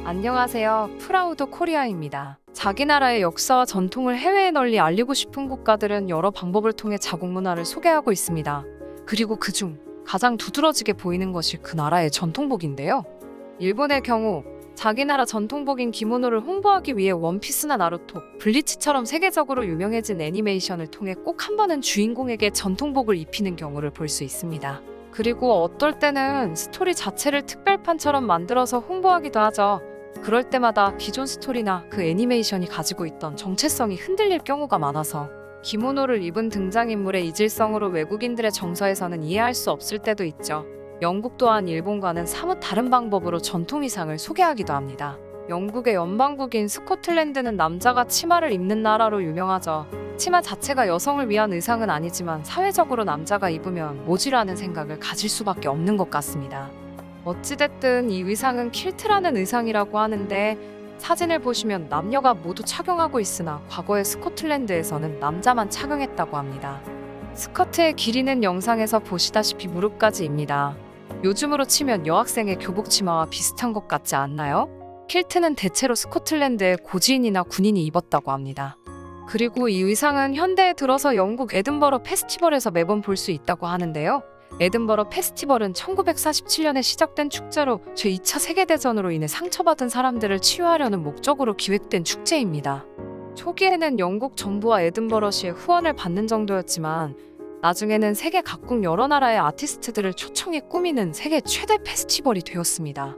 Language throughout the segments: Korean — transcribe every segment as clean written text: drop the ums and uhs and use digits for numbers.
안녕하세요. 프라우드 코리아입니다. 자기 나라의 역사와 전통을 해외에 널리 알리고 싶은 국가들은 여러 방법을 통해 자국 문화를 소개하고 있습니다. 그리고 그중 가장 두드러지게 보이는 것이 그 나라의 전통복인데요. 일본의 경우 자기 나라 전통복인 기모노를 홍보하기 위해 원피스나 나루토, 블리치처럼 세계적으로 유명해진 애니메이션을 통해 꼭 한 번은 주인공에게 전통복을 입히는 경우를 볼 수 있습니다. 그리고 어떨 때는 스토리 자체를 특별판처럼 만들어서 홍보하기도 하죠. 그럴 때마다 기존 스토리나 그 애니메이션이 가지고 있던 정체성이 흔들릴 경우가 많아서 기모노를 입은 등장인물의 이질성으로 외국인들의 정서에서는 이해할 수 없을 때도 있죠. 영국 또한 일본과는 사뭇 다른 방법으로 전통 의상을 소개하기도 합니다. 영국의 연방국인 스코틀랜드는 남자가 치마를 입는 나라로 유명하죠. 치마 자체가 여성을 위한 의상은 아니지만 사회적으로 남자가 입으면 모지라는 생각을 가질 수밖에 없는 것 같습니다. 어찌됐든 이 의상은 킬트라는 의상이라고 하는데 사진을 보시면 남녀가 모두 착용하고 있으나 과거의 스코틀랜드에서는 남자만 착용했다고 합니다. 스커트의 길이는 영상에서 보시다시피 무릎까지입니다. 요즘으로 치면 여학생의 교복 치마와 비슷한 것 같지 않나요? 킬트는 대체로 스코틀랜드의 고지인이나 군인이 입었다고 합니다. 그리고 이 의상은 현대에 들어서 영국 에든버러 페스티벌에서 매번 볼 수 있다고 하는데요. 에든버러 페스티벌은 1947년에 시작된 축제로 제2차 세계대전으로 인해 상처받은 사람들을 치유하려는 목적으로 기획된 축제입니다. 초기에는 영국 정부와 에든버러시의 후원을 받는 정도였지만 나중에는 세계 각국 여러 나라의 아티스트들을 초청해 꾸미는 세계 최대 페스티벌이 되었습니다.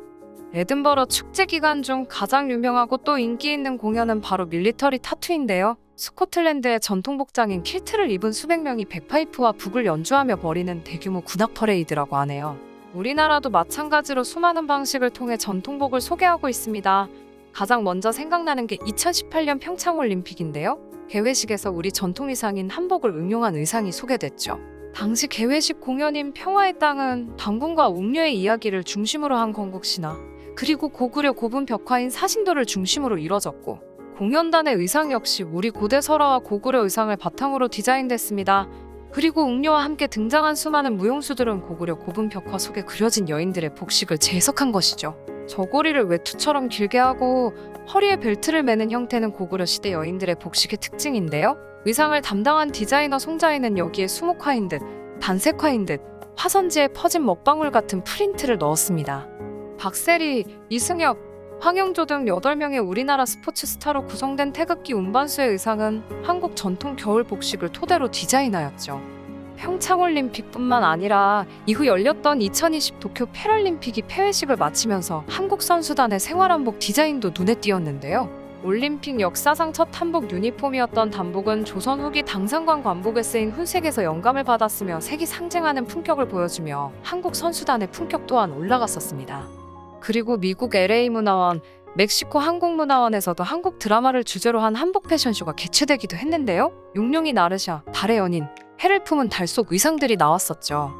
에든버러 축제 기간 중 가장 유명하고 또 인기 있는 공연은 바로 밀리터리 타투인데요. 스코틀랜드의 전통 복장인 킬트를 입은 수백 명이 백파이프와 북을 연주하며 벌이는 대규모 군악 퍼레이드라고 하네요. 우리나라도 마찬가지로 수많은 방식을 통해 전통복을 소개하고 있습니다. 가장 먼저 생각나는 게 2018년 평창올림픽인데요. 개회식에서 우리 전통 의상인 한복을 응용한 의상이 소개됐죠. 당시 개회식 공연인 평화의 땅은 당군과 웅녀의 이야기를 중심으로 한 건국신화, 그리고 고구려 고분 벽화인 사신도를 중심으로 이뤄졌고 공연단의 의상 역시 우리 고대 설화와 고구려 의상을 바탕으로 디자인됐습니다. 그리고 웅녀와 함께 등장한 수많은 무용수들은 고구려 고분 벽화 속에 그려진 여인들의 복식을 재해석한 것이죠. 저고리를 외투처럼 길게 하고 허리에 벨트를 매는 형태는 고구려 시대 여인들의 복식의 특징인데요. 의상을 담당한 디자이너 송자인은 여기에 수목화인 듯, 단색화인 듯, 화선지에 퍼진 먹방울 같은 프린트를 넣었습니다. 박세리, 이승엽, 황영조 등 8명의 우리나라 스포츠 스타로 구성된 태극기 운반수의 의상은 한국 전통 겨울 복식을 토대로 디자인하였죠. 평창올림픽뿐만 아니라 이후 열렸던 2020 도쿄 패럴림픽이 폐회식을 마치면서 한국 선수단의 생활한복 디자인도 눈에 띄었는데요. 올림픽 역사상 첫 한복 유니폼이었던 단복은 조선 후기 당상관 관복에 쓰인 훈색에서 영감을 받았으며 색이 상징하는 품격을 보여주며 한국 선수단의 품격 또한 올라갔었습니다. 그리고 미국 LA 문화원, 멕시코 항공문화원에서도 한국 드라마를 주제로 한 한복 패션쇼가 개최되기도 했는데요. 용룡이 나르샤, 달의 연인, 해를 품은 달 속 의상들이 나왔었죠.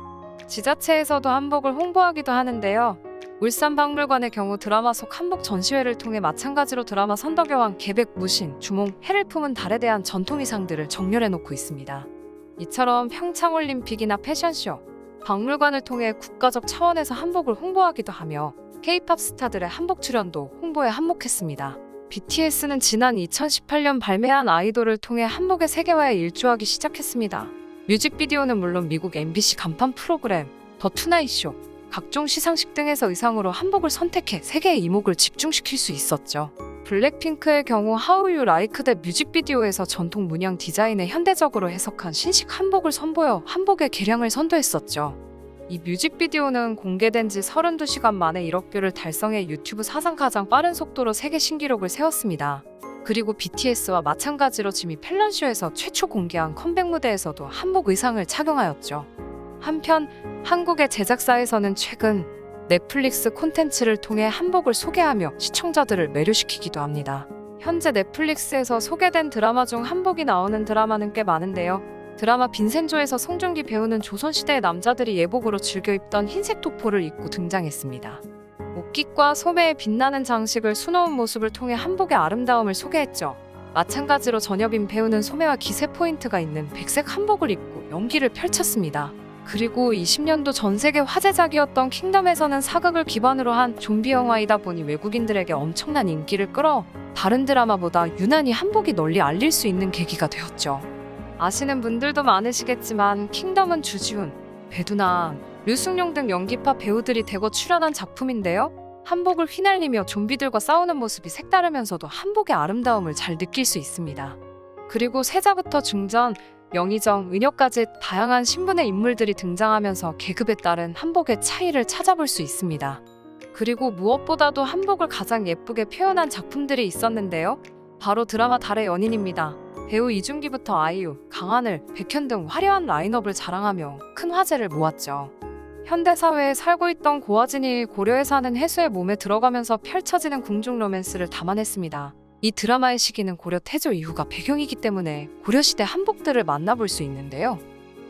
지자체에서도 한복을 홍보하기도 하는데요. 울산박물관의 경우 드라마 속 한복 전시회를 통해 마찬가지로 드라마 선덕여왕, 계백, 무신, 주몽, 해를 품은 달에 대한 전통 의상들을 정렬해놓고 있습니다. 이처럼 평창올림픽이나 패션쇼, 박물관을 통해 국가적 차원에서 한복을 홍보하기도 하며 K-팝 스타들의 한복 출연도 홍보에 한몫했습니다. BTS는 지난 2018년 발매한 아이돌을 통해 한복의 세계화에 일조하기 시작했습니다. 뮤직비디오는 물론 미국 MBC 간판 프로그램 더 투나잇 쇼, 각종 시상식 등에서 의상으로 한복을 선택해 세계의 이목을 집중시킬 수 있었죠. 블랙핑크의 경우 How You Like That 뮤직비디오에서 전통 문양 디자인에 현대적으로 해석한 신식 한복을 선보여 한복의 개량을 선도했었죠. 이 뮤직비디오는 공개된 지 32시간 만에 1억 뷰를 달성해 유튜브 사상 가장 빠른 속도로 세계 신기록을 세웠습니다. 그리고 BTS와 마찬가지로 지미 펠런쇼에서 최초 공개한 컴백 무대에서도 한복 의상을 착용하였죠. 한편 한국의 제작사에서는 최근 넷플릭스 콘텐츠를 통해 한복을 소개하며 시청자들을 매료시키기도 합니다. 현재 넷플릭스에서 소개된 드라마 중 한복이 나오는 드라마는 꽤 많은데요. 드라마 빈센조에서 송중기 배우는 조선시대의 남자들이 예복으로 즐겨 입던 흰색 도포를 입고 등장했습니다. 옷깃과 소매에 빛나는 장식을 수놓은 모습을 통해 한복의 아름다움을 소개했죠. 마찬가지로 전여빈 배우는 소매와 기세 포인트가 있는 백색 한복을 입고 연기를 펼쳤습니다. 그리고 20년도 전 세계 화제작이었던 킹덤에서는 사극을 기반으로 한 좀비 영화이다 보니 외국인들에게 엄청난 인기를 끌어 다른 드라마보다 유난히 한복이 널리 알릴 수 있는 계기가 되었죠. 아시는 분들도 많으시겠지만 킹덤은 주지훈, 배두나, 류승룡 등 연기파 배우들이 대거 출연한 작품인데요. 한복을 휘날리며 좀비들과 싸우는 모습이 색다르면서도 한복의 아름다움을 잘 느낄 수 있습니다. 그리고 세자부터 중전, 영의정, 은혁까지 다양한 신분의 인물들이 등장하면서 계급에 따른 한복의 차이를 찾아볼 수 있습니다. 그리고 무엇보다도 한복을 가장 예쁘게 표현한 작품들이 있었는데요. 바로 드라마 달의 연인입니다. 배우 이준기부터 아이유, 강하늘, 백현 등 화려한 라인업을 자랑하며 큰 화제를 모았죠. 현대사회에 살고 있던 고아진이 고려에 사는 해수의 몸에 들어가면서 펼쳐지는 궁중 로맨스를 담아냈습니다. 이 드라마의 시기는 고려 태조 이후가 배경이기 때문에 고려시대 한복들을 만나볼 수 있는데요.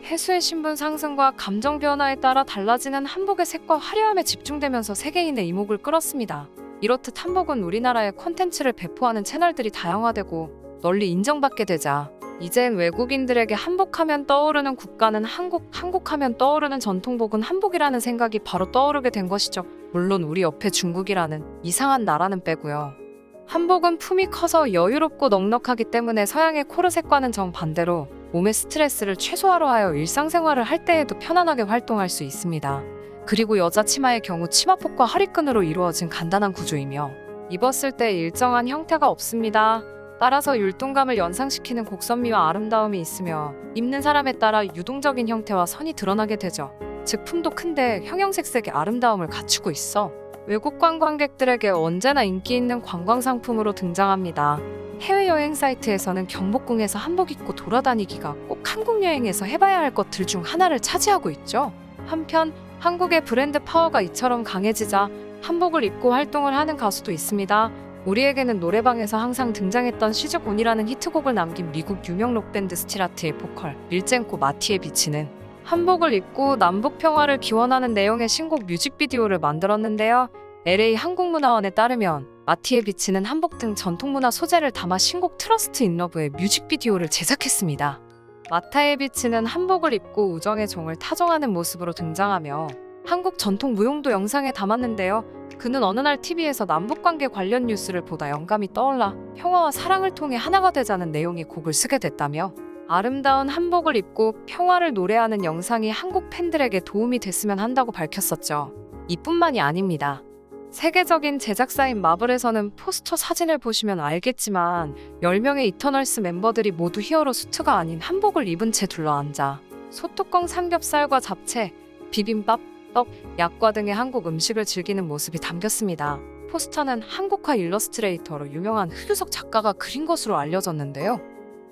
해수의 신분 상승과 감정 변화에 따라 달라지는 한복의 색과 화려함에 집중되면서 세계인의 이목을 끌었습니다. 이렇듯 한복은 우리나라의 콘텐츠를 배포하는 채널들이 다양화되고 널리 인정받게 되자 이젠 외국인들에게 한복하면 떠오르는 국가는 한국하면 떠오르는 전통복은 한복이라는 생각이 바로 떠오르게 된 것이죠. 물론 우리 옆에 중국이라는 이상한 나라는 빼고요. 한복은 품이 커서 여유롭고 넉넉하기 때문에 서양의 코르셋과는 정반대로 몸의 스트레스를 최소화로 하여 일상생활을 할 때에도 편안하게 활동할 수 있습니다. 그리고 여자 치마의 경우 치마폭과 허리끈으로 이루어진 간단한 구조이며 입었을 때 일정한 형태가 없습니다. 따라서 율동감을 연상시키는 곡선미와 아름다움이 있으며 입는 사람에 따라 유동적인 형태와 선이 드러나게 되죠. 즉 품도 큰데 형형색색의 아름다움을 갖추고 있어 외국 관광객들에게 언제나 인기 있는 관광 상품으로 등장합니다. 해외여행 사이트에서는 경복궁에서 한복 입고 돌아다니기가 꼭 한국 여행에서 해봐야 할 것들 중 하나를 차지하고 있죠. 한편 한국의 브랜드 파워가 이처럼 강해지자 한복을 입고 활동을 하는 가수도 있습니다. 우리에게는 노래방에서 항상 등장했던 시즈곤이라는 히트곡을 남긴 미국 유명 록밴드 스틸아트의 보컬 밀젠코 마티에 비치는 한복을 입고 남북 평화를 기원하는 내용의 신곡 뮤직비디오를 만들었는데요. LA 한국문화원에 따르면 마티에 비치는 한복 등 전통문화 소재를 담아 신곡 트러스트 인 러브의 뮤직비디오를 제작했습니다. 마타에 비치는 한복을 입고 우정의 종을 타종하는 모습으로 등장하며 한국 전통 무용도 영상에 담았는데요. 그는 어느 날 TV에서 남북관계 관련 뉴스를 보다 영감이 떠올라 평화와 사랑을 통해 하나가 되자는 내용의 곡을 쓰게 됐다며 아름다운 한복을 입고 평화를 노래하는 영상이 한국 팬들에게 도움이 됐으면 한다고 밝혔었죠. 이뿐만이 아닙니다. 세계적인 제작사인 마블에서는 포스터 사진을 보시면 알겠지만 10명의 이터널스 멤버들이 모두 히어로 수트가 아닌 한복을 입은 채 둘러앉아 소뚜껑 삼겹살과 잡채, 비빔밥, 떡, 약과 등의 한국 음식을 즐기는 모습이 담겼습니다. 포스터는 한국화 일러스트레이터로 유명한 흑유석 작가가 그린 것으로 알려졌는데요.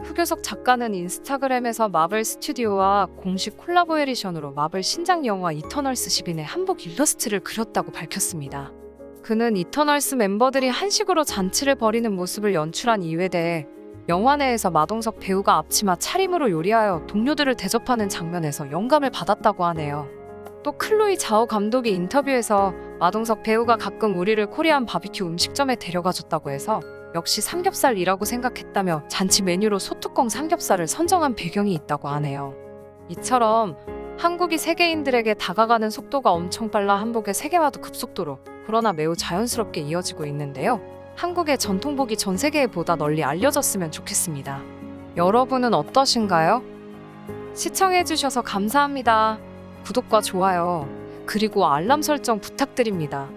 흑유석 작가는 인스타그램에서 마블 스튜디오와 공식 콜라보레이션으로 마블 신작 영화 이터널스 10인의 한복 일러스트를 그렸다고 밝혔습니다. 그는 이터널스 멤버들이 한식으로 잔치를 벌이는 모습을 연출한 이유에 대해 영화 내에서 마동석 배우가 앞치마 차림으로 요리하여 동료들을 대접하는 장면에서 영감을 받았다고 하네요. 또 클로이 자오 감독이 인터뷰에서 마동석 배우가 가끔 우리를 코리안 바비큐 음식점에 데려가줬다고 해서 역시 삼겹살이라고 생각했다며 잔치 메뉴로 소뚜껑 삼겹살을 선정한 배경이 있다고 하네요. 이처럼 한국이 세계인들에게 다가가는 속도가 엄청 빨라 한복의 세계화도 급속도로 그러나 매우 자연스럽게 이어지고 있는데요. 한국의 전통복이 전 세계에 보다 널리 알려졌으면 좋겠습니다. 여러분은 어떠신가요? 시청해주셔서 감사합니다. 구독과 좋아요, 그리고 알람 설정 부탁드립니다.